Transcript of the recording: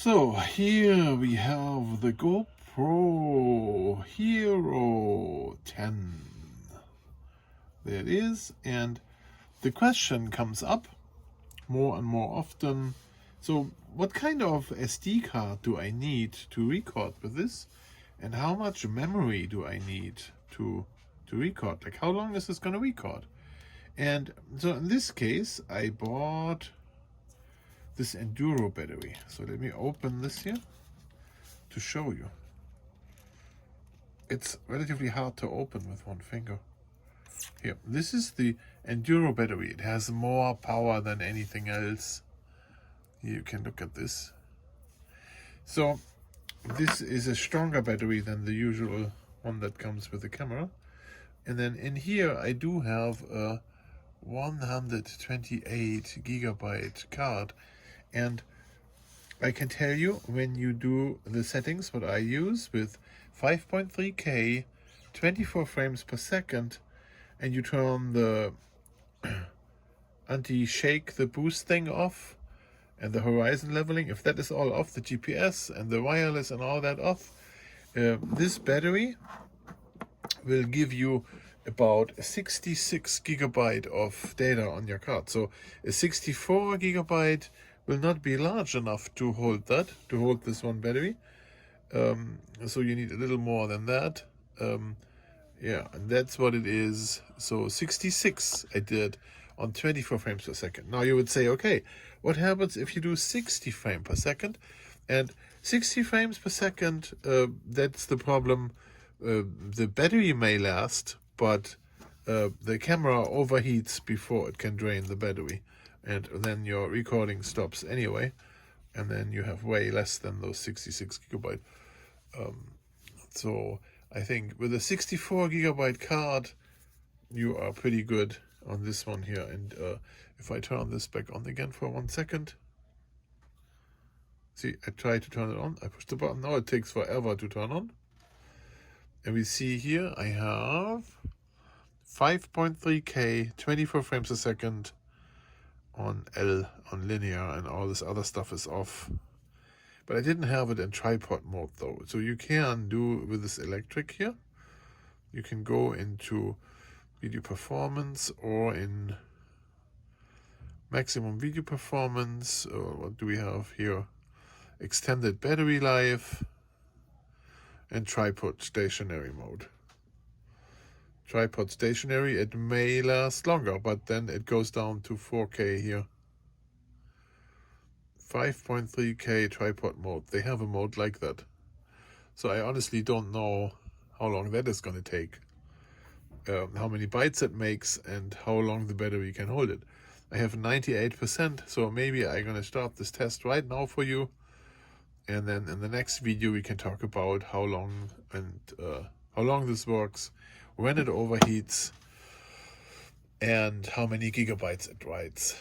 So here we have the GoPro Hero 10. There it is, and the question comes up more and more often. So what kind of SD card do I need to record with this? And how much memory do I need to record? Like, how long is this going to record? And so in this case, I bought this Enduro battery. So let me open this here to show you. It's relatively hard to open with one finger. Here, this is the Enduro battery. It has more power than anything else. Here you can look at this. So this is a stronger battery than the usual one that comes with the camera. And then in here I do have a 128 gigabyte card. And I can tell you, when you do the settings, what I use with 5.3K, 24 frames per second, and you turn the anti-shake, the boost thing off, and the horizon leveling, if that is all off, the GPS and the wireless and all that off, this battery will give you about 66 gigabyte of data on your card. So a 64 gigabyte will not be large enough to hold that, to hold this one battery. So you need a little more than that. Yeah, and that's what it is. So 66 I did on 24 frames per second. Now you would say, okay, what happens if you do 60 frames per second? And 60 frames per second, that's the problem. The battery may last, but the camera overheats before it can drain the battery. And then your recording stops anyway, and then you have way less than those 66 gigabyte. So I think with a 64 gigabyte card, you are pretty good on this one here. And if I turn this back on again for 1 second, see, I try to turn it on. I push the button. Now it takes forever to turn on. And we see here I have 5.3K, 24 frames a second on L, on linear, and all this other stuff is off. But I didn't have it in tripod mode though. So you can do with this electric here, you can go into video performance or in maximum video performance. What do we have here? Extended battery life and tripod stationary mode. Tripod stationary, it may last longer, but then it goes down to 4K here. 5.3K tripod mode. They have a mode like that. So I honestly don't know how long that is going to take, how many bytes it makes, and how long the battery can hold it. I have 98%, so maybe I'm going to start this test right now for you. And then in the next video we can talk about how long and how long this works, when it overheats, and how many gigabytes it writes.